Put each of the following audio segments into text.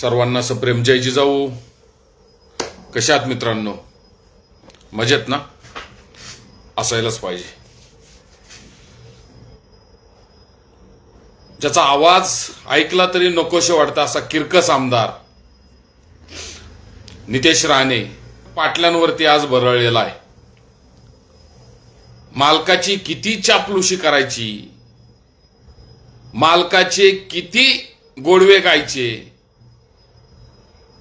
सर्वांना सप्रेम जय जिजाऊ. कशा आहात मित्रांनो? मजेत ना? असायलाच पाहिजे. ज्याचा आवाज ऐकला तरी नकोशे वाटतं असा किरकस आमदार नितेश राणे पाटलांवरती आज बरळलेला आहे. मालकाची किती चापलुशी करायची, मालकाचे किती गोडवे गायचे,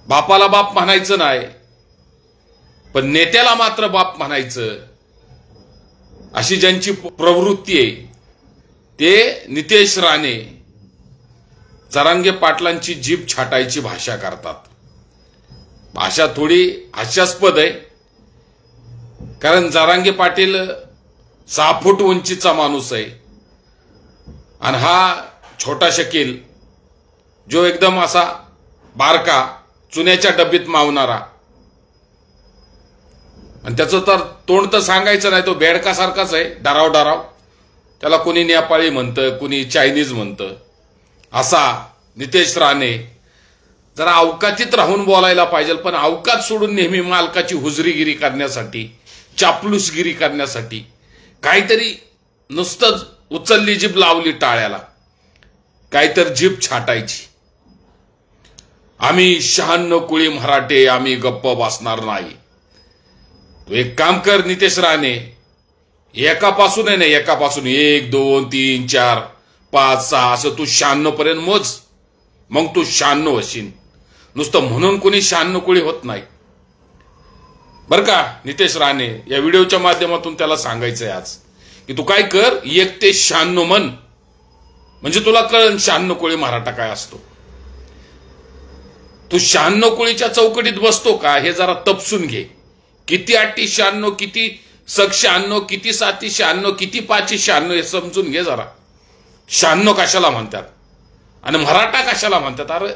बापाला बाप म्हणायचं नाही पण नेत्याला मात्र बाप म्हणायचं, अशी ज्यांची प्रवृत्ती आहे ते नितेश राणे जरांगे पाटलांची जीभ छाटायची भाषा करतात. भाषा थोडी हास्यास्पद आहे, कारण जरांगे पाटील 6 फूट उंचीचा माणूस आहे आणि हा छोटा शकील जो एकदम असा बारका चुन्याच्या डब्बीत मावणारा, आणि त्याचं तर तोंड तर सांगायचं नाही, तो बेडकासारखाच आहे, डराव डराव. त्याला कुणी नेपाळी म्हणतं, कुणी चायनीज म्हणतं. असा नितेश राणे जरा अवकातीत राहून बोलायला पाहिजे, पण अवकात सोडून नेहमी मालकाची हुजरीगिरी करण्यासाठी, चापलूसगिरी करण्यासाठी काहीतरी नुसतंच उचलली जीभ लावली टाळ्याला, काहीतरी जीभ छाटायची. आम्ही 96 कुळी मराठे, आम्ही गप्प बसणार नाही. तू एक काम कर नितेश राणे, एकापासून आहे ना, एकापासून 1 2 3 4 5 6 असं तू 96 पर्यंत मोज, मग तू 96 होशील. नुसतं म्हणून कोणी 96 कुळी होत नाही बर का. नितेश राणे या व्हिडिओच्या माध्यमातून त्याला सांगायचंय आज की तू काय कर, 1 ते 96 म्हण, म्हणजे तुला कळेल 96 कुळी मराठा काय असतो. तू 96 कुळीच्या चौकटीत बसतो का हे जरा तपसून घे. किती 8 96, किती 96, किती 7 96, किती 5 96 हे समजून घे जरा. 96 कशाला म्हणतात आणि मराठा कशाला म्हणतात? अरे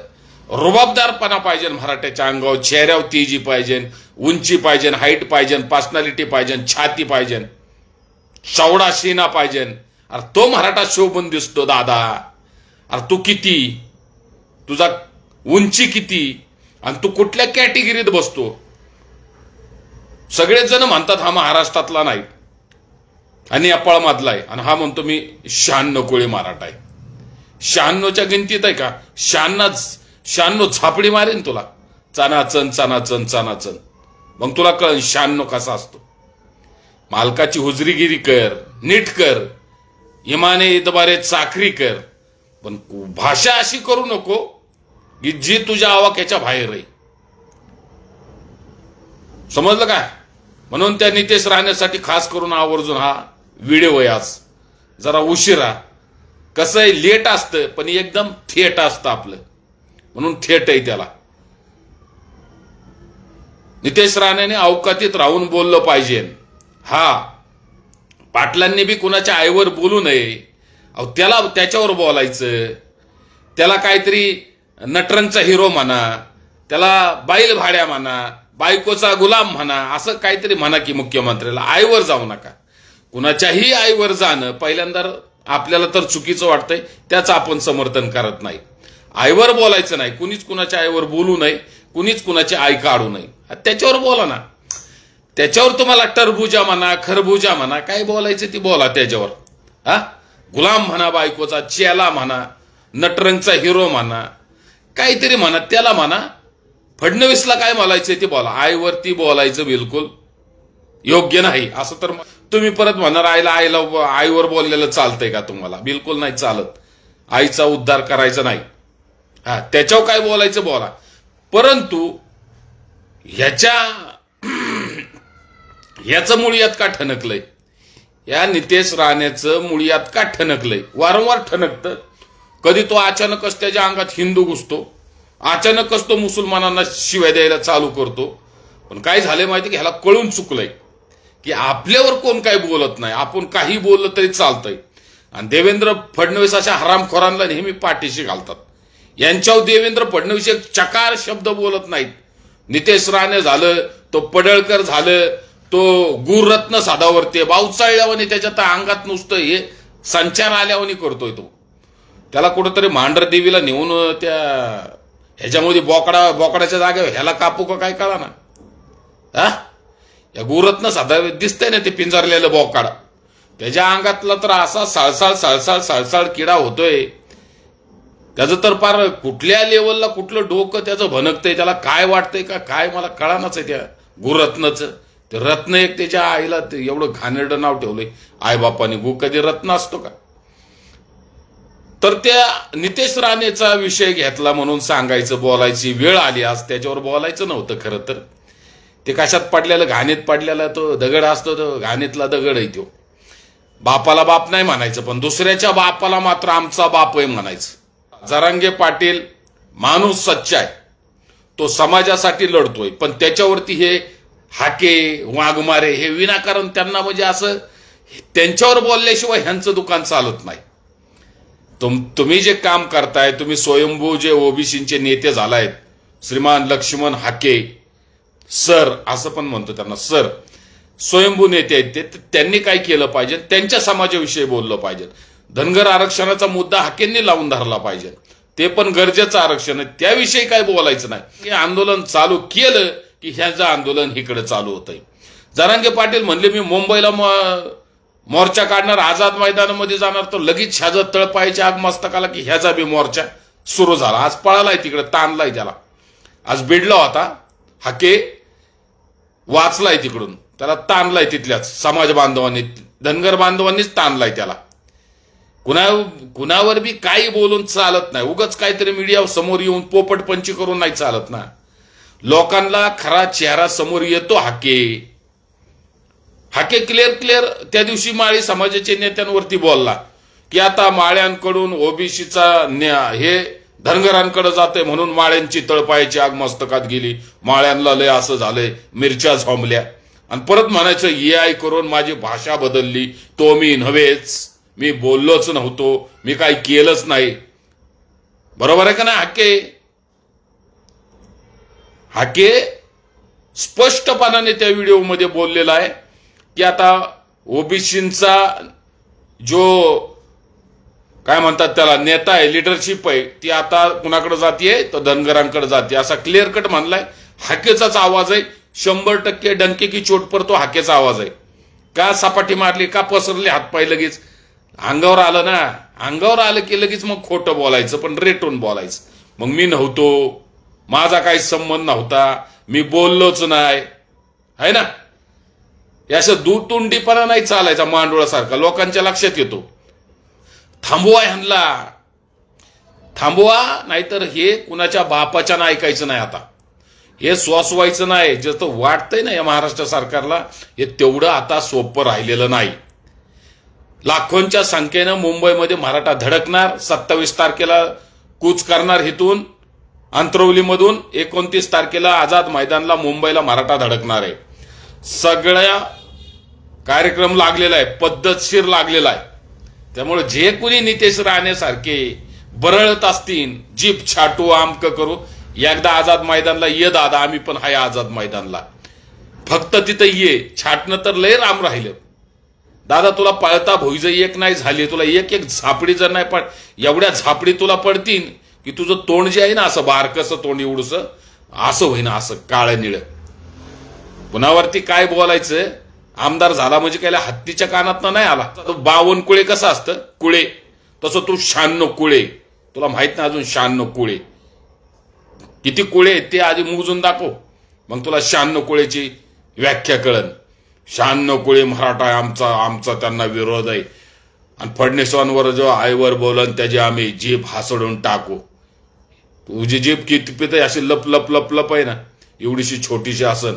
रुबाबदारपणा पाहिजे मराठ्याच्या अंगावर, चेहऱ्यावर तेजी पाहिजे, उंची पाहिजे, हाईट पाहिजे, पर्सनॅलिटी पाहिजे, छाती पाहिजे, चवडा सीना पाहिजे. अरे तो मराठा शोभून दिसतो दादा. अरे तू किती, तुझा उंची किती आणि तू कुठल्या कॅटेगरीत बसतो? सगळेच जण म्हणतात हा महाराष्ट्रातला नाही आणि नेपाळ मधला आहे, आणि हा म्हणतो मी 96 कुळी मराठा आहे. 96च्या गिनतीत आहे का? 96 झापडी मारेन तुला, चनाचन चनाचन चनाचन. मग तुला कळन 96 कसा असतो. मालकाची हुजरीगिरी कर, नीट कर, इमाने इतबारे चाकरी कर, पण भाषा अशी करू नको की जी तुझ्या आवाक्याच्या बाहेर आहे. समजलं का? म्हणून त्या नितेश राणेसाठी खास करून आवर्जून हा व्हिडिओ आहे आज. जरा उशिरा, कसं आहे लेट असतं पण एकदम थेट असतं आपलं, म्हणून थेट आहे त्याला. नितेश राणेने अवकातीत राहून बोललं पाहिजे. हा पाटलांनी बी कुणाच्या आईवर बोलू नये. अहो त्याला त्याच्यावर बोलायचं, त्याला काहीतरी नटरंगचा हिरो म्हणा, त्याला बैल भाड्या म्हणा, बायकोचा गुलाम म्हणा, असं काहीतरी म्हणा की मुख्यमंत्र्याला. आईवर जाऊ नका. कुणाच्याही आईवर जाणं पहिल्यांदा आपल्याला तर चुकीचं वाटतंय, त्याचं आपण समर्थन करत नाही. आईवर बोलायचं नाही, कुणीच कुणाच्या आईवर बोलू नये, कुणीच कुणाची आई काढू नये. त्याच्यावर बोला ना. त्याच्यावर तुम्हाला टरबुजा म्हणा, खरबुजा म्हणा, काय बोलायचं ती बोला त्याच्यावर. हा गुलाम म्हणा, बायकोचा चेला म्हणा, नटरंगचा हिरो म्हणा, काहीतरी म्हणा, त्याला म्हणा. फडणवीसला काय बोलायचं ते बोला. आईवरती बोलायचं बिलकुल योग्य नाही. असं तर तुम्ही परत म्हणणार आईवर बोललेलं चालतंय का तुम्हाला? बिलकुल नाही चालत. आईचा उद्धार करायचा नाही. हा त्याच्यावर काय बोलायचं बोला, परंतु ह्याचं मुळियात का ठणकलंय? या नितेश राणेचं मुळियात का ठणकलंय? वारंवार ठणकतं. कधी तो अचानकच त्याच्या अंगात हिंदू घुसतो, अचानकच तो मुसलमानांना शिव्या द्यायला चालू करतो. पण काय झालंय माहिती की ह्याला कळून चुकलंय की आपल्यावर कोण काय बोलत नाही, आपण काही बोललं तरी चालतंय. आणि देवेंद्र फडणवीस अशा हरामखोरांना नेहमी पाठीशी घालतात. यांच्यावर देवेंद्र फडणवीस एक चकार शब्द बोलत नाहीत. नितेश राणे झालं, तो पडळकर झालं, तो गुररत्न साधावरती बावचाळल्यावानी त्याच्यात अंगात नुसतं हे संचार आल्यावानी करतोय तो. त्याला कुठंतरी मांढर देवीला नेऊन त्या ह्याच्यामध्ये बोकडाच्या जागेवर ह्याला कापू का काय कळा ना. हा, या गुरत्न साधा दिसतंय ना ते पिंजरलेलं बोकाड, त्याच्या अंगातला तर असा सळसळ किडा होतोय. त्याचं तर फार कुठल्या लेवलला कुठलं डोकं त्याचं भनकतंय, त्याला काय वाटतंय का काय मला कळानाच आहे. त्या गुरत्नचं ते रत्न एक त्याच्या आईला एवढं घाणेरडं नाव ठेवलंय. आई बापाने गु कधी रत्न असतो का. तर त्या नितेश राणेचा विषय घेतला म्हणून सांगायचं, बोलायची वेळ आली. आज त्याच्यावर बोलायचं नव्हतं खरं तर. ते कशात पडलेलं, घाणीत पडलेला तो दगड असतो, तो घाणीतला दगड आहे. तो बापाला बाप नाही म्हणायचं, पण दुसऱ्याच्या बापाला मात्र आमचा बाप आहे म्हणायचं. जरांगे पाटील माणूस सच्चा आहे, तो समाजासाठी लढतोय, पण त्याच्यावरती हे हाके वाघमारे हे विनाकारण त्यांना म्हणजे असं त्यांच्यावर बोलल्याशिवाय ह्यांचं दुकान चालत नाही. तुम्ही जे काम करताय, तुम्ही स्वयंभू जे ओबीसीचे नेते झालायत, श्रीमान लक्ष्मण हाके सर असं पण म्हणतो त्यांना, सर स्वयंभू नेते आहेत ते, त्यांनी काय केलं पाहिजे, त्यांच्या समाजाविषयी बोललं पाहिजे. धनगर आरक्षणाचा मुद्दा हाकेंनी लावून धरला पाहिजे, ते पण गरजेचं आरक्षण आहे, त्याविषयी काय बोलायचं नाही. हे आंदोलन चालू केलं की ह्याचं आंदोलन इकडे चालू होतंय. जरांगे पाटील म्हणले मी मुंबईला मोर्चा काढणार, आझाद मैदानामध्ये जाणार, तर लगेच ह्याचा तळपायच्या आग मस्तकाला की ह्याचा बी मोर्चा सुरू झाला. आज पळालाय तिकडे, ताणलाय त्याला. आज बिडला होता हाके, वाचलाय तिकडून, त्याला ताणलाय तिथल्याच समाज बांधवांनी, धनगर बांधवांनीच ताणलाय त्याला. कुणावर बी काही बोलून चालत नाही. उगाच काहीतरी मीडिया समोर येऊन पोपटपंची करून नाही चालत ना. लोकांना खरा चेहरा समोर येतो. हाके क्लिअर त्या दिवशी माळी समाजाच्या नेत्यांवरती बोलला की आता माळ्यांकडून ओबीसीचा हे धनगरांकडे जाते म्हणून माळ्यांची तळपायची आग मस्तकात गेली, माळ्यांना लय असं झालंय, मिरच्या झोंबल्या. आणि परत म्हणायचं AI करून माझी भाषा बदलली, तो मी नव्हेच, मी बोललोच नव्हतो, मी काही केलंच नाही. बरोबर आहे का नाही. हाके स्पष्टपणाने त्या व्हिडिओमध्ये बोललेला आहे की आता ओबीसींचा जो काय म्हणतात त्याला नेता आहे, लिडरशिप आहे, ती आता कुणाकडे जातीये तर धनगरांकडे जाते, असा क्लिअर कट म्हणलाय. हाकेचाच आवाज आहे, 100% डंके की चोट पर तो हाकेचा आवाज आहे. का सपाटी मारली, का पसरले हातपाय, लगेच अंगावर आलं ना. अंगावर आलं की लगेच मग खोटं बोलायचं, पण रेटून बोलायचं. मग मी नव्हतो, माझा काही संबंध नव्हता, मी बोललोच नाही, आहे ना. याचं दुतुंडीपणा नाही चालायचा मांडोळासारखा, लोकांच्या लक्षात येतो. थांबवा ह्यांना, थांबवा, नाहीतर हे कुणाच्या बापाच्या ना ऐकायचं नाही. आता हे सोसवायचं नाही. जसं वाटतंय ना या महाराष्ट्र सरकारला, हे तेवढं आता सोपं राहिलेलं नाही. लाखोंच्या संख्येनं मुंबईमध्ये मराठा धडकणार. 27 तारखेला कूच करणार इथून अंतरवलीमधून. 29 तारखेला आझाद मैदानला मुंबईला मराठा धडकणार आहे. सगळ्या कार्यक्रम लागलेला आहे, पद्धतशीर लागलेला आहे. त्यामुळे जे कुणी नितेश राणे सारखे बरळत असतील, जीप छाटू आमक करू, एकदा आझाद मैदानला ये दादा, आम्ही पण हाय आझाद मैदानला, फक्त तिथं ये. छाटणं तर लय राम राहिलं दादा. तुला पळता भुईज एक नाही झाली, तुला एक झापडी जर नाही पड, एवढ्या झापडी तुला पडतील की तुझं तोंड जे आहे ना असं बारकसं तोंड एवढंस असं होईना, असं काळं निळं. पुन्हावरती काय बोलायचं, आमदार झाला म्हणजे काय हत्तीच्या कानात नाही आला. 52 कुळे कसं असतं कुळे, तसं तू 96 कुळे. तुला माहित नाही अजून 96 कुळे किती कुळे आहेत ते आधी मोजून दाखव, मग तुला 96 कुळेची व्याख्या कळन. 96 कुळे मराठा आहे आमचा, आमचा त्यांना विरोध आहे. आणि फडणवीसांवर जो आईवर बोलन त्याची आम्ही जीभ हासडून टाकू. तुझी जीभ किती अशी लप लप लप लप आहे ना, एवढीशी छोटीशी असन.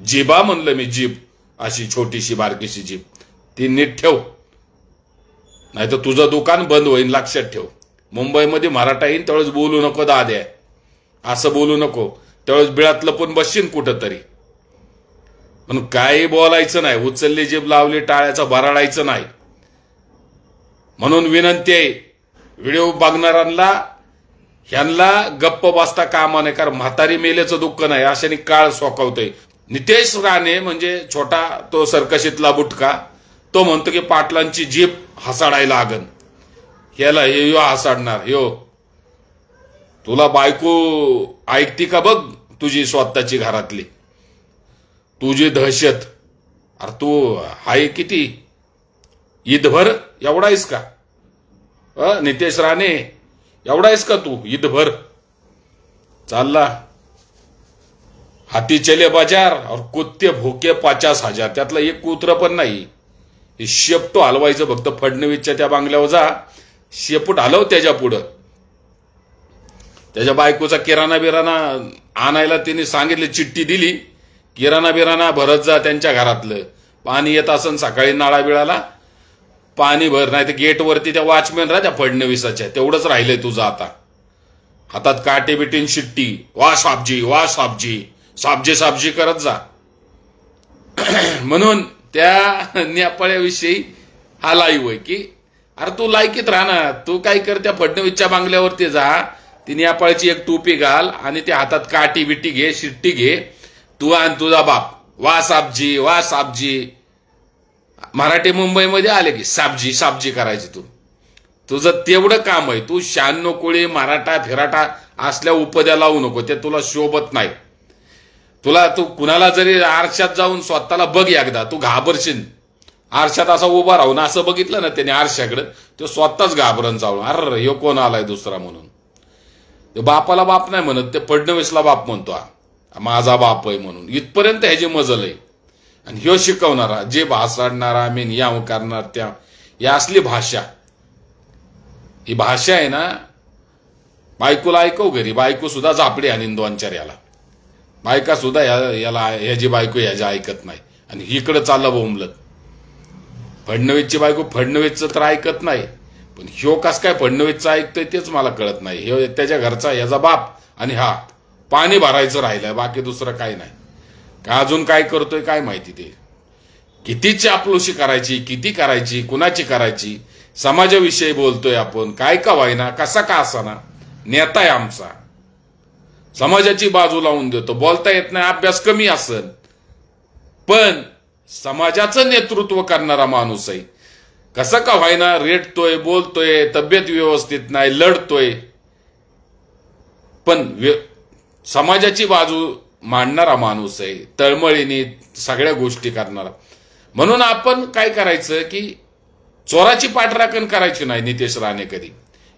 जिबा म्हणलं मी, जीभ अशी छोटीशी बारकीशी जीभ, ती नीट ठेव, नाही तर तुझं दुकान बंद होईल. लक्षात ठेव. मुंबईमध्ये मराठा येईन त्यावेळेस बोलू नको दाद्या, असं बोलू नको. त्यावेळेस बिळात लपून बसशील कुठं तरी. पण काही बोलायचं नाही, उचलली जीभ लावली टाळ्याचं भराडायचं नाही. म्हणून विनंती आहे व्हिडिओ बघणाऱ्यांना, ह्यांना गप्प बसता कामा नाही, कारण म्हातारी मेलेचं दुःख नाही, अशाने काळ सोकावतंय. नितेश राणे म्हणजे छोटा तो सर्कशीतला बुटका, तो म्हणतो की पाटलांची जीभ हसाडायला लागन. ह्याला यो हसाडणार, यो तुला बायको ऐकती का बघ तुझी स्वतःची घरातली, तुझी दहशत. अरे तू हाय किती ईदभर एवढा आहेस का? नितेश राणे एवढा आहेस का तू ईदभर? चालला हाथी चले बाजार और कुत्ते भोके 50,000, त्यातलं एक कुत्र पण नाही. हे शेपटो हलवायचं फक्त फडणवीसच्या त्या बांगल्यावर जा, शेपूट हलव त्याच्या पुढं. त्याच्या बायकोचा किराणा बिराणा आणायला तिने सांगितले, चिठ्ठी दिली, किराणा बिराणा भरत जा त्यांच्या घरातलं. पाणी येत असन सकाळी नाळा बिळाला पाणी भर, नाही तर गेटवरती त्या वॉचमॅन राहत्या फडणवीसाच्या, तेवढंच राहिलंय तुझं आता. हातात काटे बिटीन शिट्टी, वा साबजी वा साबजी, साबजी साबजी करत जा. म्हणून त्या नेपाळ्याविषयी हा लाईव्ह आहे की अरे तू लायकीत राहा ना. तू काय कर, त्या फडणवीसच्या बांगल्यावरती जा, ती नेपाळची एक टोपी घाल आणि त्या हातात काठी बिटी घे, शिट्टी घे, तू आणि तुझा बाप वा साबजी वा साबजी. मराठी मुंबईमध्ये आले की साबजी साबजी करायची तू. तुझं तेवढं काम आहे. तू 96 कोळी मराठा फिराटा असल्या उपद्या लावू नको, ते तुला शोभत नाही. तू कुणाला जरी आरशात जाऊन स्वतःला बघ एकदा, तू घाबरशील. आरशात असा उभा राहून असं बघितलं ना त्याने आरशाकडे, तो स्वतःच घाबरण चावून, अरे ह्यो कोण आलाय दुसरा म्हणून. ते बापाला बाप नाही म्हणत, ते फडणवीसला बाप म्हणतो, हा माझा बाप आहे म्हणून. इथपर्यंत ह्याची मजल आहे. आणि ह्यो शिकवणारा, जे भासाडणारा, मीन याव करणार त्या, ही असली भाषा. ही भाषा आहे ना, बायकोला ऐकव घरी, बायको सुद्धा झापडी आणि 2-4 याला. बायका सुद्धा याला ह्याची बायको ह्याच्या ऐकत नाही. आणि इकडं चाललं बोंबलत. फडणवीसची बायको फडणवीसचं तर ऐकत नाही, पण ह्यो कस काय फडणवीसचं ऐकतोय तेच मला कळत नाही. ह्यो त्याच्या घरचा ह्याचा बाप, आणि हा पाणी भरायचं राहिलंय, बाकी दुसरं काही नाही. का अजून काय करतोय काय माहिती. ते किती चापलुशी करायची, किती करायची, कुणाची करायची. समाजाविषयी बोलतोय आपण, काय का व्हायना, कसा का असाना, नेता आहे आमचा, समाजाची बाजू लावून देतो. बोलता येत नाही, अभ्यास कमी असेल, पण समाजाचं नेतृत्व करणारा माणूस आहे. कसं का व्हायना रेटतोय, बोलतोय, तब्येत व्यवस्थित नाही, लढतोय, पण समाजाची बाजू मांडणारा माणूस आहे. तळमळीने सगळ्या गोष्टी करणारा. म्हणून आपण काय करायचं की चोराची पाठराखण करायची नाही नितेश राणे कधी.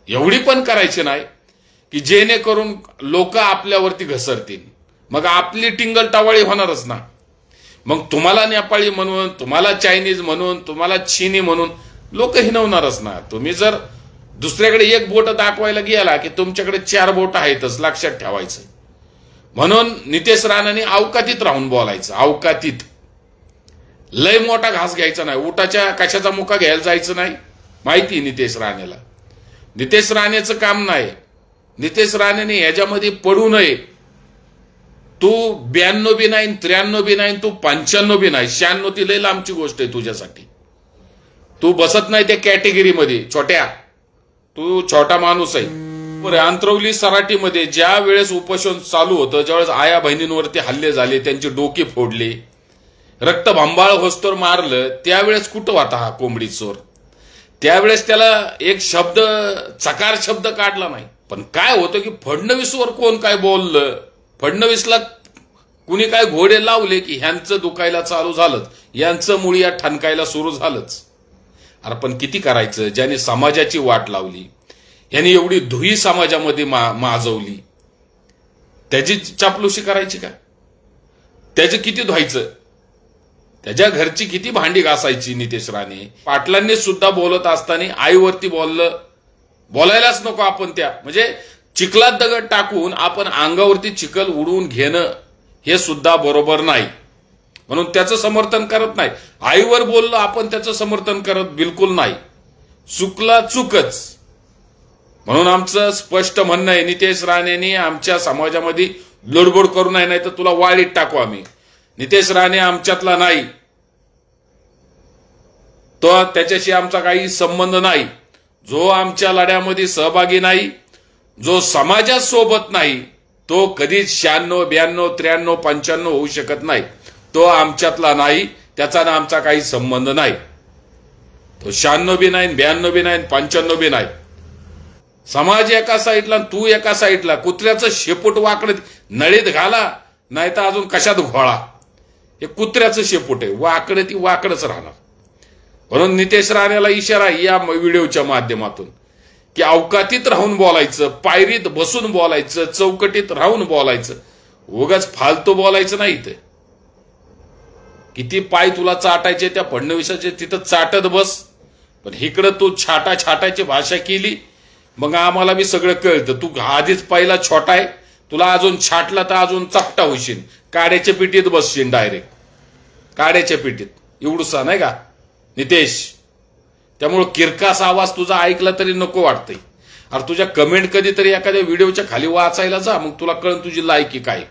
एवढी पण करायची नाही की जेणेकरून लोक आपल्यावरती घसरतील. मग आपली टिंगल टावाळी होणारच ना. मग तुम्हाला नेपाळी म्हणून, तुम्हाला चायनीज म्हणून, तुम्हाला चीनी म्हणून लोक हिनवणारच ना. तुम्ही जर दुसऱ्याकडे एक बोट दाखवायला गेला की तुमच्याकडे 4 बोट आहेतच, लक्षात ठेवायचं. म्हणून नितेश राणेंनी अवकातीत राहून बोलायचं. अवकातीत. लय मोठा घास घ्यायचा नाही. उठाच्या कशाचा मुका घ्यायला जायचं नाही. माहिती नितेश राणेला. नितेश राणेचं काम नाही. नितेश राणेने ह्याच्यामध्ये पडू नये. तू 92 बी नाही, 93 बी नाही, तू 95 बी नाही, 96 ती लय लांबची गोष्ट आहे तुझ्यासाठी. तू बसत नाही त्या कॅटेगरीमध्ये. तू छोटा माणूस आहे. अंतरवली सराटीमध्ये ज्या वेळेस उपोषण चालू होतं, ज्यावेळेस आया बहिणींवरती हल्ले झाले, त्यांची डोकी फोडली, रक्तभंबाळ होस्तोर मारलं, त्यावेळेस कुठं होता हा कोंबडी चोर? त्यावेळेस त्याला एक शब्द, चकार शब्द काढला नाही. पण काय होतं की फडणवीसवर कोण काय बोललं, फडणवीसला कुणी काय घोडे लावले की ह्यांचं दुखायला चालू झालंच, यांचं मुळिया ठणकायला सुरू झालंच. अरे पण किती करायचं? ज्याने समाजाची वाट लावली, यांनी एवढी धुई समाजामध्ये माजवली, त्याची चापलुशी करायची का? त्याचं किती धुवायचं? त्याच्या घरची किती भांडी घासायची नितेश राणे? पाटलांनी सुद्धा बोलत असताना आईवरती बोलायलाच नको आपण. त्या म्हणजे चिखलात दगड टाकून आपण अंगावरती चिखल उडवून घेणं हे सुद्धा बरोबर नाही. म्हणून त्याचं समर्थन करत नाही. आईवर बोललो आपण, त्याचं समर्थन करत बिलकुल नाही. चुकला चुकच. म्हणून आमचं स्पष्ट म्हणणं आहे, नितेश राणेंनी आमच्या समाजामध्ये लुडबुड करू नये, नाही तर तुला वाळीत टाकू आम्ही. नितेश राणे आमच्यातला नाही. तो त्याच्याशी आमचा काही संबंध नाही. जो आमच्या लढ्यामध्ये सहभागी नाही, जो समाजासोबत नाही, तो कधीच 96, 92, 93, 95 होऊ शकत नाही. तो आमच्यातला नाही. त्याचा ना आमचा काही संबंध नाही. तो 96 बी नाही, 92 बी नाही, 95 बी नाही. समाज एका साईडला तू एका साईडला. कुत्र्याचं शेपूट वाकड नळीत घाला, नाही तर अजून कशात घोळा. हे कुत्र्याचं शेपूट आहे, वाकड ती वाकडच राहणार. म्हणून नितेश राणेला इशारा या व्हिडिओच्या माध्यमातून की अवकातीत राहून बोलायचं, पायरीत बसून बोलायचं, चौकटीत राहून बोलायचं, उगाच फालतू बोलायचं नाही. ते किती पाय तुला चाटायचे त्या फडणवीसाचे तिथं चाटत बस, पण इकडं तू छाटाची भाषा केली, मग आम्हाला बी सगळं कळतं. तू आधीच पहिला छोटा आहे, तुला अजून छाटला तर अजून चपटा होशील, काड्याच्या पिटीत बसशील डायरेक्ट, काड्याच्या पिटीत. एवढूसा नाही का नितेश? त्यामुळं किरकास आवाज तुझा ऐकला तरी नको वाटतंय. अरे तुझ्या कमेंट कधीतरी एखाद्या व्हिडिओच्या खाली वाचायला जा, मग तुला कळण तुझी लायकी काय.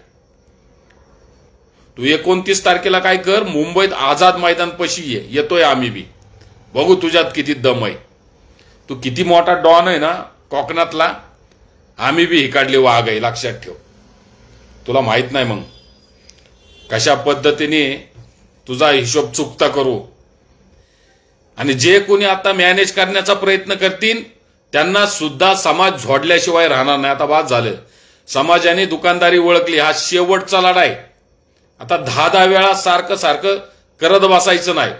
तू 29 तारखेला काय कर, मुंबईत आझाद मैदान पशी येतोय आम्ही बी, बघू तुझ्यात किती दम आहे. तू किती मोठा डॉन आहे ना कोकणातला, आम्ही बी हिकाडले वाघ आहे, लक्षात ठेव. तुला माहित नाही मग कशा पद्धतीने तुझा हिशोब चुकता करू. आणि जे कोणी आता मॅनेज करण्याचा प्रयत्न करतील त्यांना सुद्धा समाज झोडल्याशिवाय राहणार नाही. आता बाद झालं, समाजाने दुकानदारी ओळखली, हा शेवटचा लढा आहे. आता 10 वेळा सारखं करत बसायचं नाही.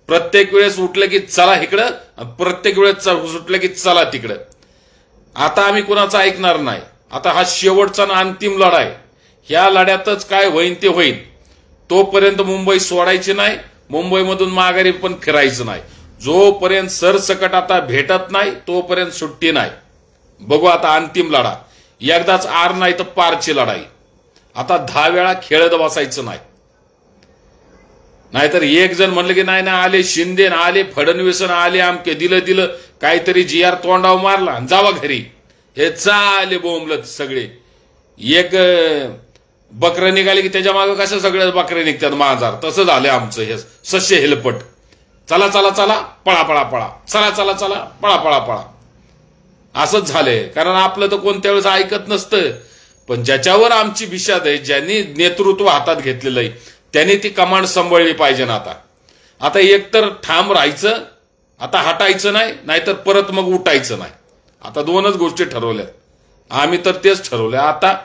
प्रत्येक वेळेस उठलं की चला इकडं, प्रत्येक वेळेस सुटलं की चला तिकडं. आता आम्ही कुणाचं ऐकणार नाही. आता हा शेवटचा ना अंतिम लढा आहे. ह्या लढ्यातच काय होईन ते होईन. तोपर्यंत मुंबई सोडायची नाही, मुंबईमधून माघारी पण फिरायचं नाही. जोपर्यंत सरसकट आता भेटत नाही तोपर्यंत सुट्टी नाही. बघू आता अंतिम लढा, एकदाच आर नाही तर पारची लढाई. आता 10 वेळा खेळत बसायचं नाही. नाहीतर एक जण म्हणलं की नाही आले शिंदे, आले फडणवीस, आले आमके, दिलं काहीतरी GR तोंडाव मारला जावा घरी, हे चाले बोंबलत सगळे. एक बकरं निघाली की त्याच्या मागे कसं सगळ्या बकऱ्या निघतात मांजार, तसं झालं आमचं हे सस्य हेलपट. चला पळा चला पळा असंच झालंय. कारण आपलं तर कोणत्या वेळेस ऐकत नसतं. पण ज्याच्यावर आमची विषाद आहे, ज्यांनी नेतृत्व हातात घेतलेलं आहे, त्यांनी ती कमांड सांभाळली पाहिजे ना. आता एकतर ठाम राहायचं, आता हटायचं नाही, नाहीतर परत मग उठायचं नाही. आता 2च गोष्टी ठरवल्यात. आम्ही तर तेच ठरवलंय, आता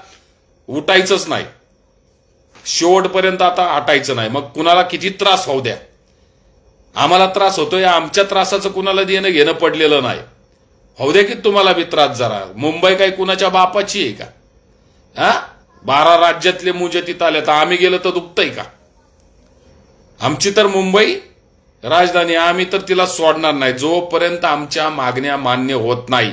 उठायचंच नाही शेवटपर्यंत, आता हटायचं नाही. मग कुणाला किती त्रास होऊ द्या, आम्हाला त्रास होतोय, आमच्या त्रासाचं कुणाला देणं घेणं पडलेलं नाही. होऊ द्या की तुम्हाला बी त्रास जरा. मुंबई काही कुणाच्या बापाची आहे का? 12 राज्यातले मुजे तिथं आले तर आम्ही गेलो तर दुखतंय का? आमची तर मुंबई राजधानी, आम्ही तर तिला सोडणार नाही जोपर्यंत आमच्या मागण्या मान्य होत नाही.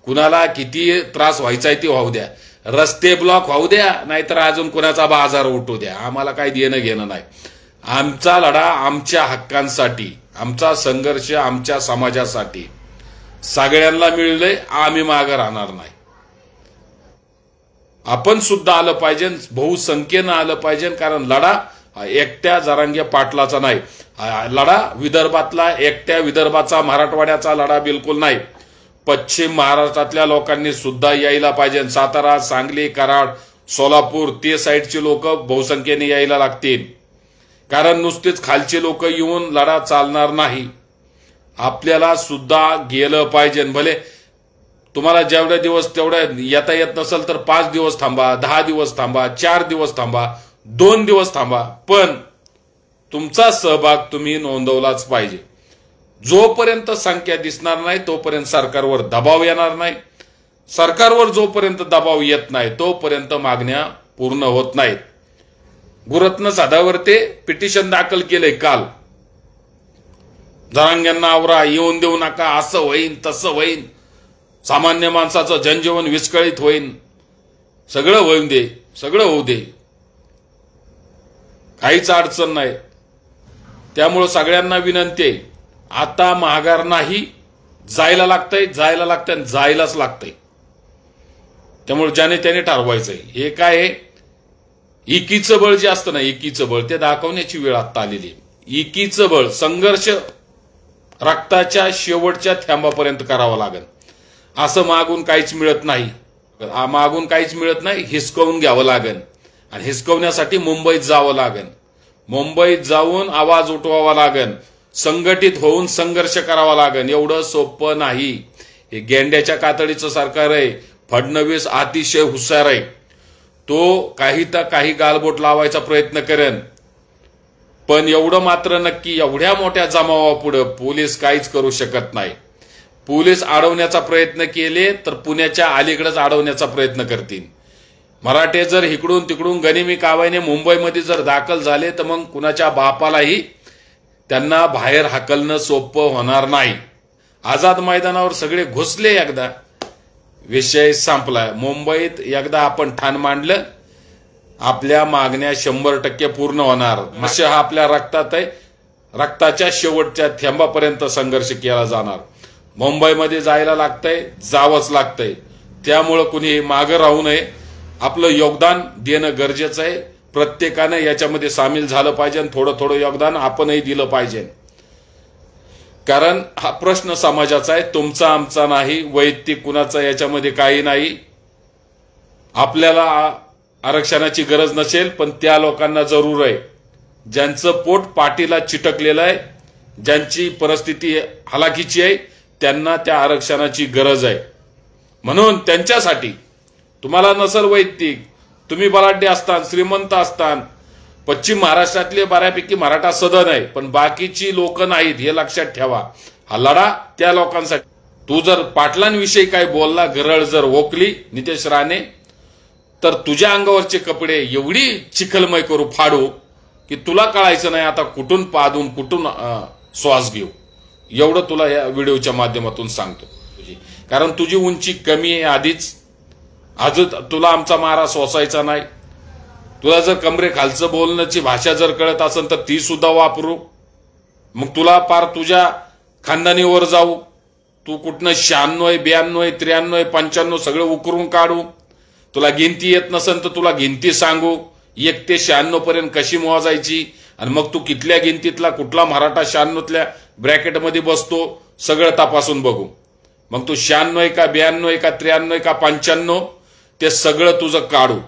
कुणाला किती त्रास व्हायचा आहे ते होऊ द्या, रस्ते ब्लॉक होऊ द्या, नाहीतर अजून कुणाचा बाजार उठू द्या, आम्हाला काही देणं घेणं नाही. आमचा लढा आमच्या हक्कांसाठी, आमचा संघर्ष आमच्या समाजासाठी सगळ्यांना मिळलंय. आम्ही मागे राहणार नाही. आपण सुद्धा आलं पाहिजे, बहुसंख्येनं आलं पाहिजे. कारण लढा एकट्या जरांगे पाटलाचा नाही, लढा विदर्भातला, एकट्या विदर्भाचा, मराठवाड्याचा लढा बिलकुल नाही. पश्चिम महाराष्ट्रातल्या लोकांनी सुद्धा यायला पाहिजे. सातारा, सांगली, कराड, सोलापूर ते साईडचे लोक बहुसंख्येने यायला लागतील. कारण नुसतेच खालचे लोक येऊन लढा चालणार नाही. आपल्याला सुद्धा गेलं पाहिजे. भले तुम्हाला जेवढे दिवस तेवढ्या येता येत नसेल तर 5 दिवस थांबा, 10 दिवस थांबा, 4 दिवस थांबा, 2 दिवस थांबा, पण तुमचा सहभाग तुम्ही नोंदवलाच पाहिजे. जोपर्यंत संख्या दिसणार नाही तोपर्यंत सरकारवर दबाव येणार नाही. सरकारवर जोपर्यंत दबाव येत नाही तोपर्यंत मागण्या पूर्ण होत नाहीत. गुरत्न साधावर ते पिटिशन दाखल केलंय काल. जरांग्यांना आवरा, येऊन देऊ नका, असं होईन तसं होईन, सामान्य माणसाचं जनजीवन विस्कळीत होईन, सगळं होऊन दे, सगळं होऊ दे, काहीच अडचण नाही. त्यामुळं सगळ्यांना विनंती आहे, आता माघार नाही, जायला लागतंय आणि जायलाच लागतंय. त्यामुळे ज्याने त्याने ठरवायचंय. हे काय आहे, एकीचं बळ जे असतं ना, एकीचं बळ ते दाखवण्याची वेळ आता आलेली आहे. एकीचं बळ, संघर्ष रक्ताच्या शेवटच्या थेंबापर्यंत करावा लागेल. असं मागून काहीच मिळत नाही, मागून काहीच मिळत नाही, हिसकवून घ्यावं लागेल. आणि हिसकवण्यासाठी मुंबईत जावं लागेल. मुंबईत जाऊन आवाज उठवावा लागेल, संघटित होऊन संघर्ष करावा लागेल. एवढं सोपं नाही. हे गेंड्याच्या कातडीचं सरकार आहे. फडणवीस अतिशय हुशार आहे. तो काही गालबोट लावायचा प्रयत्न करेन, पण एवढं मात्र नक्की, एवढ्या मोठ्या जमावापुढे पोलीस काहीच करू शकत नाही. पोलीस अडवण्याचा प्रयत्न केले तर पुण्याच्या अलीकडेच अडवण्याचा प्रयत्न करतील. मराठे जर इकडून तिकडून गनिमी कावाईने मुंबईमध्ये जर दाखल झाले तर मग कुणाच्या बापालाही त्यांना बाहेर हाकलणं सोपं होणार नाही. आझाद मैदानावर सगळे घुसले, एकदा विषय संपला. मुंबईत एकदा आपण ठाण मांडलं, आपल्या मागण्या 100% पूर्ण होणार. असे हा आपल्या रक्तात आहे. रक्ताच्या शेवटच्या थेंबापर्यंत संघर्ष केला जाणार. मुंबईमध्ये जायला लागतंय, जावंच लागतंय. त्यामुळं कुणी मागं राहू नये. आपलं योगदान देणं गरजेचं आहे. प्रत्येकानं याच्यामध्ये सामील झालं पाहिजे आणि थोडं थोडं योगदान आपणही दिलं पाहिजे. कारण हा प्रश्न समाजाचा आहे, तुमचा आमचा नाही, वैयक्तिक कुणाचा याच्यामध्ये काही नाही. आपल्याला आरक्षणाची गरज नसेल, पण त्या लोकांना जरूर आहे ज्यांचं पोट पाठीला चिटकलेलं आहे, ज्यांची परिस्थिती हलाखीची आहे, त्यांना त्या आरक्षणाची गरज आहे. म्हणून त्यांच्यासाठी तुम्हाला नसल वैयक्तिक, तुम्ही बलाढ्य असतान, श्रीमंत असतान, पश्चिम महाराष्ट्रातले बऱ्यापैकी मराठा सदन आहे, पण बाकीची लोक नाहीत, हे लक्षात ठेवा. हा लढा त्या लोकांसाठी. तू जर पाटलांविषयी काय बोलला, गरळ जर ओकली नितेश राणे, तर तुझ्या अंगावरचे कपडे एवढी चिखलमय करू, फाडू, की तुला कळायचं नाही आता कुठून पादून कुठून श्वास घेऊ. एवढं तुला या व्हिडिओच्या माध्यमातून सांगतो. कारण तुझी उंची कमी आहे आधीच. आज तुला आमचा मारा सोसायचा नाही. तुला जर कमरे खालचं बोलण्याची भाषा जर कळत असेल तर ती सुद्धा वापरू. मग तुला पार तुझ्या खानदानीवर जाऊ. तू कुठनं 96 आहे, 92 आहे, 93 आहे, 95 सगळं उकरून काढू. तुला गिनती येत नसेल तर तुला गिनती सांगू. 1 ते 96 पर्यंत कशी मोजायची, आणि मग तू कितल्या गिनतीतला कुठला मराठा 96तल्या ब्रॅकेटमध्ये बसतो सगळं तपासून बघू. मग तू 96 आहे का, 92 आहे का, 93 आहे का, 95 ते सगळं तुझं काढू.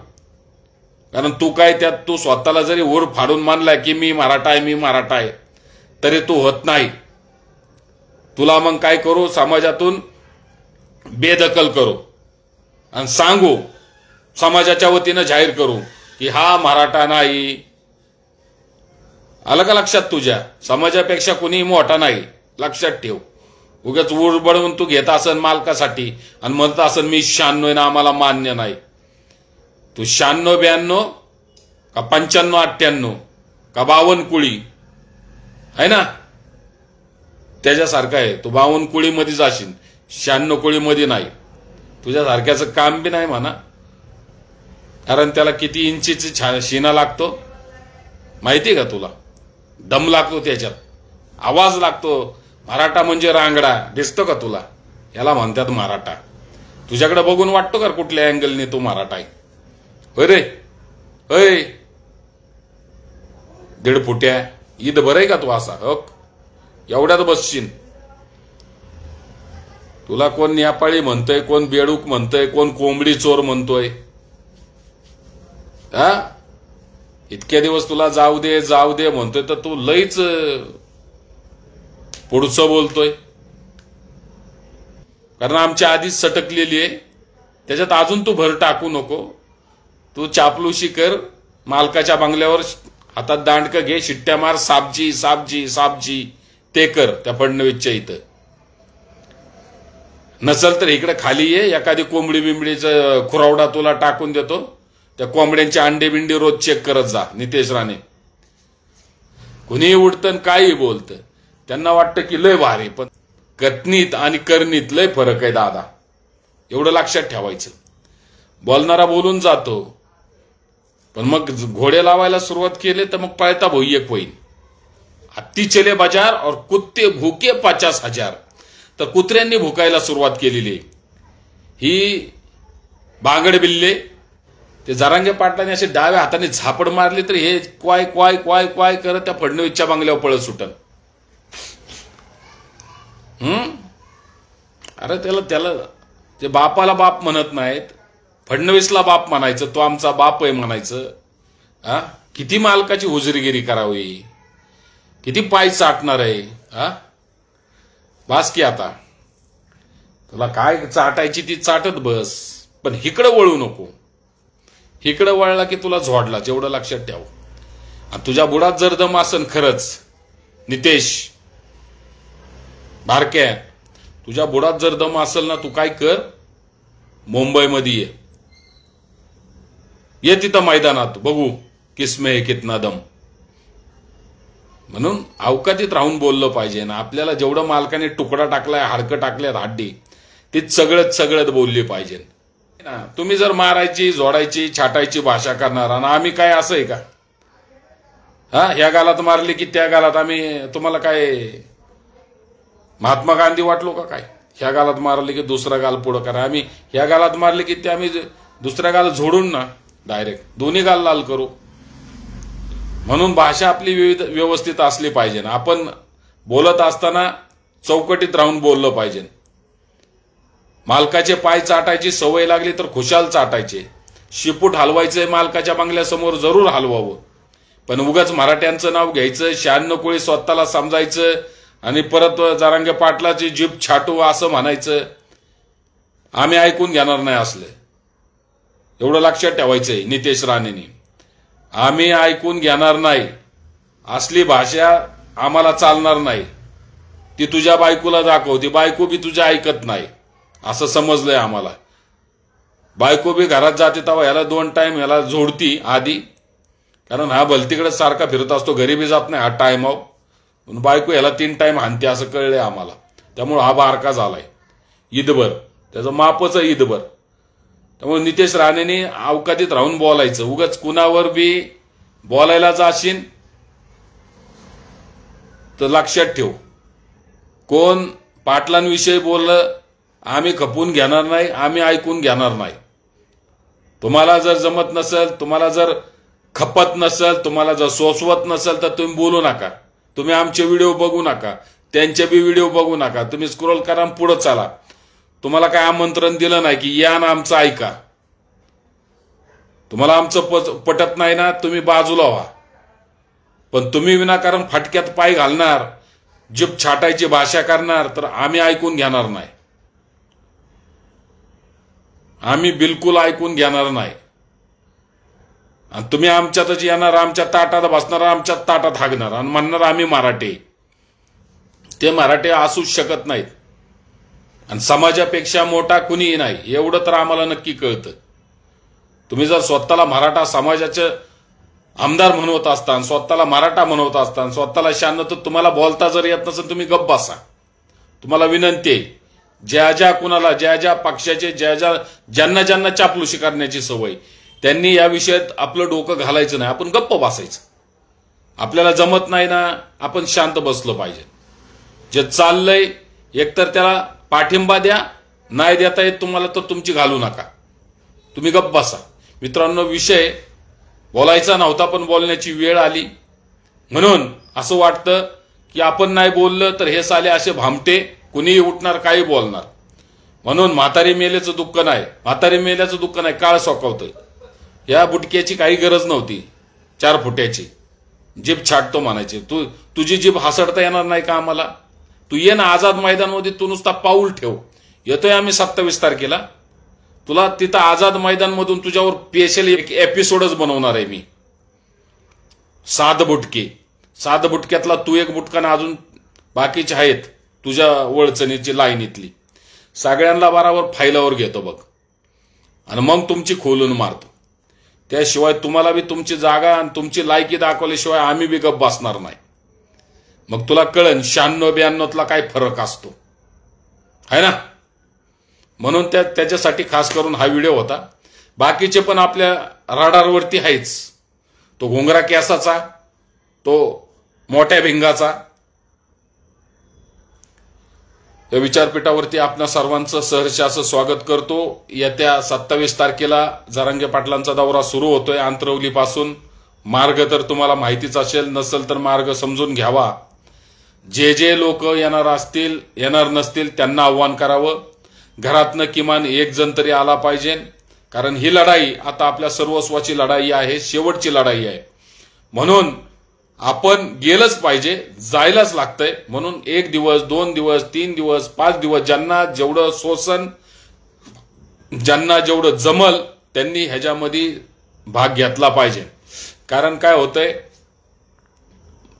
कारण तू काय त्यात तू स्वतःला जरी ऊर फाडून मानलाय की मी मराठा आहे, मी मराठा आहे, तरी तू होत नाही. तुला मग काय करू, समाजातून बेदखल करू आणि सांगू, समाजाच्या वतीनं जाहीर करू की हा मराठा नाही. आलं का लक्षात? तुझ्या समाजापेक्षा कुणी मोठा नाही, लक्षात ठेव. उगाच ऊर बळवून तू घेत असन मालकासाठी आणि म्हणत असन मी 96 ना आम्हाला मान्य नाही. तू 96, 92 का 95, 98 का 52 कुळी आहे ना, त्याच्यासारखा आहे. तू 52 कुळीमध्ये जाशील, 96 कुळीमध्ये नाही. तुझ्यासारख्याचं काम बी नाही म्हणा. कारण त्याला किती इंचीची शिना लागतो माहिती का तुला? दम लागतो त्याच्यात, आवाज लागतो. मराठा म्हणजे रांगडा दिसतो का तुला? याला म्हणतात मराठा. तुझ्याकडे बघून वाटतो का कुठल्या अँगलने तू मराठा आहे? होय रे, होय 1.5 फुट्या ईद बरं आहे का तू असा? एवढ्यात बसशील. तुला कोण नेपाळी म्हणतोय, कोण बेडूक म्हणतोय, कोण कोंबडी चोर म्हणतोय. हा, इतक्या दिवस तुला जाऊ दे जाऊ दे म्हणतोय तर तू लईच पुढचं बोलतोय. कारण आमच्या आधीच सटकलेली आहे, त्याच्यात अजून तू भर टाकू नको. तू चापलूशी कर, मालकाच्या बंगल्यावर हातात दांडकं घे, शिट्ट्या मार, साबजी साबजी साबजी ते कर त्या फडणवीसच्या इथं. नसल तर इकडे खाली ये, एखादी कोंबडी बिंबडीचं खुरावडा तुला टाकून देतो. त्या कोंबड्यांचे अंडे बिंडे रोज चेक करत जा. नितेश राणे कुणीही उडतं काही बोलतं, त्यांना वाटतं की लय भारी, पण कथनीत आणि करणीत लय फरक आहे दादा. एवढं लक्षात ठेवायचं. बोलणारा बोलून जातो, पण मग घोडे लावायला सुरुवात केली तर मग पळता भोई एक होईल. हत्ती चले बाजार और कुत्ते भूके 50,000. तर कुत्र्यांनी भुकायला सुरुवात केलेली. ही बांगड बिल्ले ते जरांगे पाटलाने असे डाव्या हाताने झापड मारली तर हे क्वाय क्वाय क्वाय क्वाय करत त्या फडणवीसच्या बंगल्यावर पळत सुटल. अरे त्याला ते बापाला बाप म्हणत नाहीत, फडणवीसला बाप म्हणायचं, तो आमचा बाप आहे म्हणायचं. किती मालकाची हुजरीगिरी करावी, किती पाय चाटणार आहे. बास की आता तुला काय चाटायची ती चाटत बस, पण इकडं वळू नको. इकडं वळला की तुला झोडला, जेवढं लक्षात ठेव. आणि तुझ्या बुडात जर दम असन खरंच नितेश भारक्या, तुझ्या बुडात जर दम असेल ना, तू काय कर, मुंबईमध्ये ये तिथं मैदानात, बघू किसमे है कितना दम. म्हणून अवकातीत राहून बोललं पाहिजे ना. आपल्याला जेवढं मालकाने तुकडा टाकलाय, हाडकं टाकल्यात हड्डी, ती सगळत बोलली पाहिजे ना. तुम्ही जर मारायची, जोडायची, छाटायची भाषा करणार, आणि आम्ही काय असं आहे का? ह्या गालात मारली की त्या गालात आम्ही तुम्हाला काय महात्मा गांधी वाटलो का काय? ह्या गालात मारली की दुसरा गाल पुढं करा. आम्ही ह्या गालात मारली की ते आम्ही दुसऱ्या गाल झोडून ना डायरेक्ट दोन्ही गाल लाल करू. म्हणून भाषा आपली व्यवस्थित असली पाहिजे ना. आपण बोलत असताना चौकटीत राहून बोललं पाहिजे. मालकाचे पाय चाटायची सवय लागली तर खुशाल चाटायचे. शिपूट हलवायचंय मालकाच्या बंगल्यासमोर जरूर हलवावं, पण उगाच मराठ्यांचं नाव घ्यायचं, 96 कोळी स्वतःला समजायचं आणि परत जरांगे पाटलाची जीभ छाटू असं म्हणायचं. आम्ही ऐकून घेणार नाही असले, एवढं लक्षात ठेवायचंय नितेश राणेंनी. आम्ही ऐकून घेणार नाही, असली भाषा आम्हाला चालणार नाही. ती तुझ्या बायकोला दाखव, ती बायको बी तुझ्या ऐकत नाही असं समजलंय आम्हाला. बायको बी घरात जाते तेव्हा ह्याला 2 टाइम ह्याला झोडती आधी, कारण हा भलतीकडे सारखा फिरत असतो, घरी बी जात नाही हा टाइमाव. बायको ह्याला 3 टाइम हाणते असं कळलंय आम्हाला. त्यामुळे हा बारका झालाय ईदभर, त्याचं मापच ईदभर. त्यामुळे नितेश राणेंनी अवकातीत राहून बोलायचं. उगाच कुणावर बी बोलायला जाशील तर लक्षात ठेव, कोण पाटलांविषयी बोललं आम्ही खपून घेणार नाही, आम्ही ऐकून घेणार नाही. तुम्हाला जर जमत नसेल, तुम्हाला जर खपत नसेल, तुम्हाला जर सोसवत नसेल तर तुम्ही बोलू नका. तुम्ही आमचे व्हिडिओ बघू नका, त्यांचे बी व्हिडिओ बघू नका. तुम्ही स्क्रोल करा, पुढे चला. तुम्हाला काय आमंत्रण दिलं नाही की या ना आमचं ऐका. तुम्हाला आमचं पटत नाही ना, तुम्ही बाजूला व्हा. पण तुम्ही विनाकारण फटक्यात पाय घालणार, जीभ छाटायची भाषा करणार तर आम्ही ऐकून घेणार नाही. आम्ही बिलकुल ऐकून घेणार नाही. आणि तुम्ही आमच्यातच येणार, आमच्या ताटात बसणार, आमच्या ताटात हागणार आणि म्हणणार आम्ही मराठी. ते मराठी असूच शकत नाहीत. आणि समाजापेक्षा मोठा कुणीही नाही, एवढं तर आम्हाला नक्की कळतं. तुम्ही जर स्वतःला मराठा समाजाचे आमदार म्हणवत असताना, स्वतःला मराठा म्हणवत असताना, स्वतःला शान, तर तुम्हाला बोलता जर येत नसेल तुम्ही गप्प बसा. तुम्हाला विनंती आहे, ज्या कुणाला ज्या पक्षाचे ज्यांना चापलुशी करण्याची सवय, त्यांनी या विषयात आपलं डोकं घालायचं नाही. आपण गप्प बसायचं. आपल्याला जमत नाही ना, आपण शांत बसलो पाहिजे. जे चाललंय एकतर त्याला पाठिंबा द्या, नाही देता येत तुम्हाला तर तुमची घालू नका, तुम्ही गप्प बसा. मित्रांनो, विषय बोलायचा नव्हता पण बोलण्याची वेळ आली. म्हणून असं वाटतं की आपण नाही बोललं तर हे साले असे भामटे, कुणीही उठणार काही बोलणार. म्हणून म्हातारी मेल्याचं दुःख नाही, म्हातारी मेल्याचं दुःख नाही, काळ सोकावतोय. या बुटक्याची काही गरज नव्हती, 4 फुट्याची जीभ छाटतो म्हणायची. तुझी जीभ हसडता येणार नाही का आम्हाला? तू ये ना आझाद मैदानमध्ये, तू नुसता पाऊल ठेव. येतोय आम्ही 27 तारखेला. तुला तिथं आझाद मैदान मधून तुझ्यावर स्पेशल एक एपिसोडच बनवणार आहे मी. 7 बुटके, 7 बुटक्यातला तू एक बुटका ना अजून बाकीचे आहेत तुझ्या वळचणीची लाईनीतली, सगळ्यांना बराबर फायलावर घेतो बघ, आणि मग तुमची खोलून मारतो. त्याशिवाय तुम्हाला बी तुमची जागा आणि तुमची लायकी दाखवल्याशिवाय आम्ही बी गप्प बसणार नाही. मग तुला कळन 96-92तला काय फरक असतो, है ना. म्हणून त्याच्यासाठी खास करून हा व्हिडिओ होता. बाकीचे पण आपल्या राडारवरती आहेच. तो घोंगरा केसाचा, तो मोठ्या भिंगाचा. या विचारपीठावरती आपल्या सर्वांचं सहर्ष असं स्वागत करतो. येत्या 27 तारखेला जरांगे पाटलांचा दौरा सुरू होतोय आंतरवलीपासून. मार्ग तर तुम्हाला माहितीच असेल, नसेल तर मार्ग समजून घ्यावा. जे लोक येणार नसतील त्यांना आव्हान करावं. घरातनं किमान एक जण तरी आला पाहिजे, कारण ही लढाई आता आपल्या सर्वस्वाची लढाई आहे, शेवटची लढाई आहे. म्हणून आपण गेलंच पाहिजे, जायलाच लागतंय. म्हणून 1 दिवस 2 दिवस 3 दिवस 5 दिवस ज्यांना जेवढं सोसन, ज्यांना जेवढं जमल त्यांनी ह्याच्यामध्ये भाग घेतला पाहिजे. कारण काय होतंय,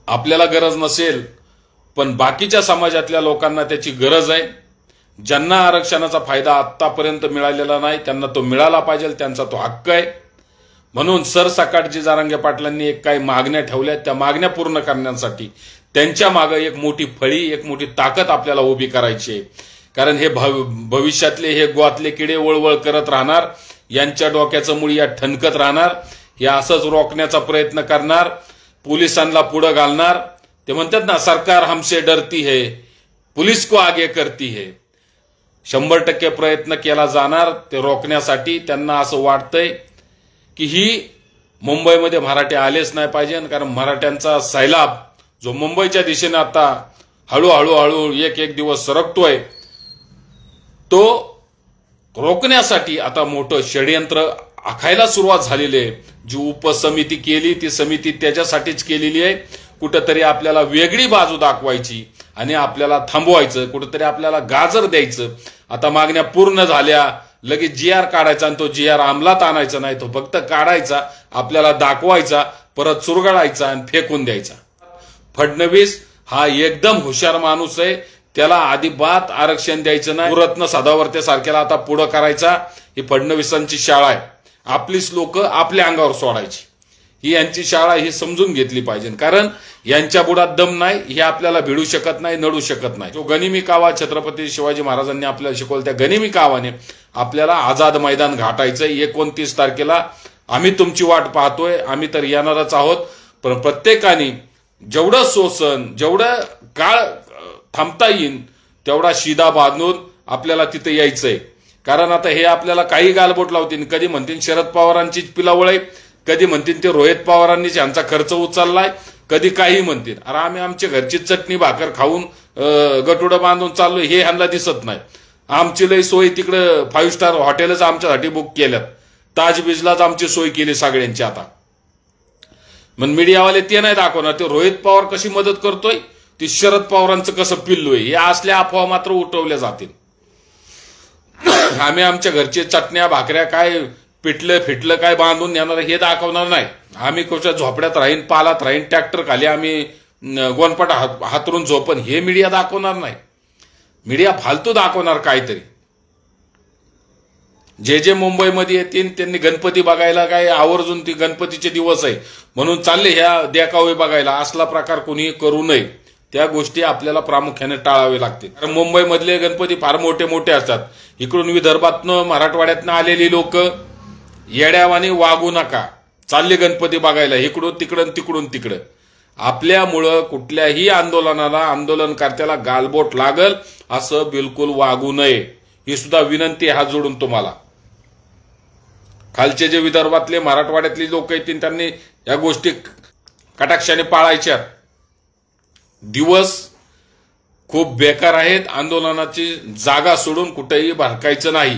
आपल्याला गरज नसेल पण बाकीच्या समाजातल्या लोकांना त्याची गरज आहे. ज्यांना आरक्षणाचा फायदा आतापर्यंत मिळालेला नाही त्यांना तो मिळाला पाहिजे, त्यांचा तो हक्क आहे. म्हणून सरसकटजी जरांगे पाटलांनी एक काही मागण्या ठेवल्या, त्या मागण्या पूर्ण करण्यासाठी त्यांच्या मागे एक मोठी फळी, एक मोठी ताकद आपल्याला उभी करायची आहे. कारण हे भविष्यातले हे गोवातले किडे वळवळ करत राहणार, यांच्या डोक्याचं मूळ या ठणकत राहणार, हे असंच रोखण्याचा प्रयत्न करणार, पोलिसांना पुढे घालणार. ते म्हणतात ना, सरकार हमसे डरती है, पुलिस को आगे करती है. 100% प्रयत्न केला जाणार ते रोखण्यासाठी. त्यांना असं वाटतंय की ही मुंबईमध्ये मराठी आलेच नाही पाहिजे, कारण मराठ्यांचा सैलाब जो मुंबईच्या दिशेने आता हळूहळू एक दिवस सरकतोय, तो रोखण्यासाठी आता मोठं षडयंत्र आखायला सुरुवात झालेली आहे. जी उपसमिती केली ती समिती त्याच्यासाठीच केलेली आहे. कुठंतरी आपल्याला वेगळी बाजू दाखवायची आणि आपल्याला थांबवायचं, कुठंतरी आपल्याला गाजर द्यायचं. आता मागण्या पूर्ण झाल्या, लगेच GR काढायचा आणि तो GR अंमलात आणायचा नाही, तो फक्त काढायचा, आपल्याला दाखवायचा, परत चुरगळायचा आणि फेकून द्यायचा. फडणवीस हा एकदम हुशार माणूस आहे, त्याला अजिबात आरक्षण द्यायचं नाही. रत्न सदावर्ते सारख्याला आता पुढं करायचा. ही फडणवीसांची शाळा आहे, आपलीच लोक आपल्या अंगावर सोडायची. ही यांची शाळा, ही समजून घेतली पाहिजे. कारण यांच्या बुडात दम नाही, हे आपल्याला भिडू शकत नाही, नडू शकत नाही. जो गनिमी कावा छत्रपती शिवाजी महाराजांनी आपल्याला शिकवलं, त्या गनिमी कावाने आपल्याला आझाद मैदान गाठायचं. 29 तारखेला आम्ही तुमची वाट पाहतोय, आम्ही तर येणारच आहोत. पण प्रत्येकाने जेवढं शोषण, जेवढं काळ थांबता येईल तेवढा शिदा बांधून आपल्याला तिथे यायचंय. कारण आता हे आपल्याला काही गालबोट लावतील, कधी म्हणतील शरद पवारांचीच पिलावळ आहे, कधी म्हणतील ते रोहित पवारांनीच यांचा खर्च उचललाय, कधी काही म्हणतील. अरे आम्ही आमच्या घरची चटणी भाकर खाऊन गटुडं बांधून चाललोय, हे ह्यांना दिसत नाही. आमची लई सोय तिकडं 5 स्टार हॉटेलच आमच्यासाठी बुक केल्यात, ताज बीजलाच आमची सोय केली सगळ्यांची. आता मग मीडियावाले ते नाही दाखवणार, ते रोहित पवार कशी मदत करतोय, ती शरद पवारांचं कसं पिल्लोय, हे असल्या अफवा मात्र उठवल्या जातील. आम्ही आमच्या घरचे चटण्या भाकऱ्या काय पिटलं फिटलं काय बांधून येणार हे दाखवणार नाही. आम्ही कुठच्या झोपड्यात राहीन, पालात राहीन, ट्रॅक्टर खाली आम्ही गोनपट हातरून झोपन, हे मीडिया दाखवणार नाही. मीडिया फालतू दाखवणार काहीतरी. जे मुंबईमध्ये येतील त्यांनी गणपती बघायला काय आवर्जून, ती गणपतीचे दिवस आहे म्हणून चालले ह्या देखावे बघायला, असला प्रकार कोणी करू नये. त्या गोष्टी आपल्याला प्रामुख्याने टाळावे लागतील. कारण मुंबईमधले गणपती फार मोठे मोठे असतात. इकडून विदर्भातनं मराठवाड्यातनं आलेली लोक येड्यावाने वागू नका, चालले गणपती बघायला इकडून तिकडं तिकडून तिकडं. आपल्यामुळं कुठल्याही आंदोलनाला, आंदोलनकर्त्याला गालबोट लागल असं बिलकुल वागू नये, ही सुद्धा विनंती हात जोडून तुम्हाला. खालचे जे विदर्भातले मराठवाड्यातले लोक येतील त्यांनी या गोष्टी कटाक्षाने पाळायच्या. दिवस खूप बेकार आहेत. आंदोलनाची जागा सोडून कुठेही भरकायचं नाही,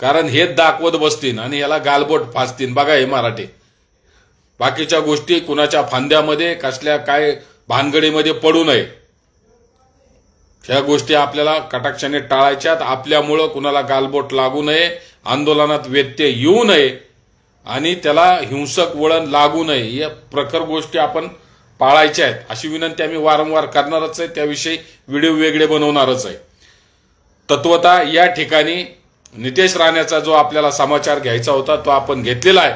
कारण हेच दाखवत बसतील आणि याला गालबोट फासतील. बघा हे मराठे बाकीच्या गोष्टी कुणाच्या फांद्यामध्ये कसल्या काय भानगडीमध्ये पडू नये, ह्या गोष्टी आपल्याला कटाक्षाने टाळायच्यात. आपल्यामुळं कुणाला गालबोट लागू नये, आंदोलनात व्यत्यय येऊ नये आणि त्याला हिंसक वळण लागू नये, या प्रखर गोष्टी आपण पाळायच्या आहेत. अशी विनंती आम्ही वारंवार करणारच आहे, त्याविषयी व्हिडिओ वेगळे बनवणारच आहे. तत्वतः या ठिकाणी नितेश राणेचा जो आपल्याला समाचार घ्यायचा होता तो आपण घेतलेला आहे.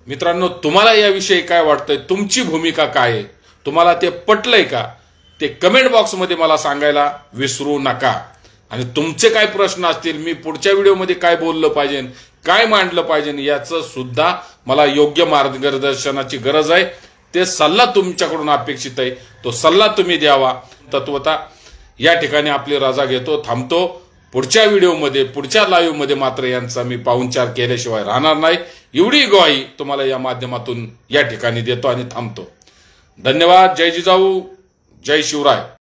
मित्रांनो, तुम्हाला याविषयी काय वाटतंय, तुमची भूमिका काय आहे, तुम्हाला ते पटलंय का, ते कमेंट बॉक्समध्ये मला सांगायला विसरू नका. आणि तुमचे काय प्रश्न असतील, मी पुढच्या व्हिडिओमध्ये काय बोललं पाहिजे, काय मांडलं पाहिजे, याचं सुद्धा मला योग्य मार्गदर्शनाची गरज आहे. ते सल्ला तुमच्याकडून अपेक्षित आहे, तो सल्ला तुम्ही द्यावा. तत्वतः या ठिकाणी आपली रजा घेतो, थांबतो. पुढच्या व्हिडिओमध्ये, पुढच्या लाईव्ह मध्ये मात्र यांचा मी पाहुणचार केल्याशिवाय राहणार नाही, एवढी ग्वाही तुम्हाला या माध्यमातून या ठिकाणी देतो आणि थांबतो. धन्यवाद. जय जिजाऊ, जय शिवराय.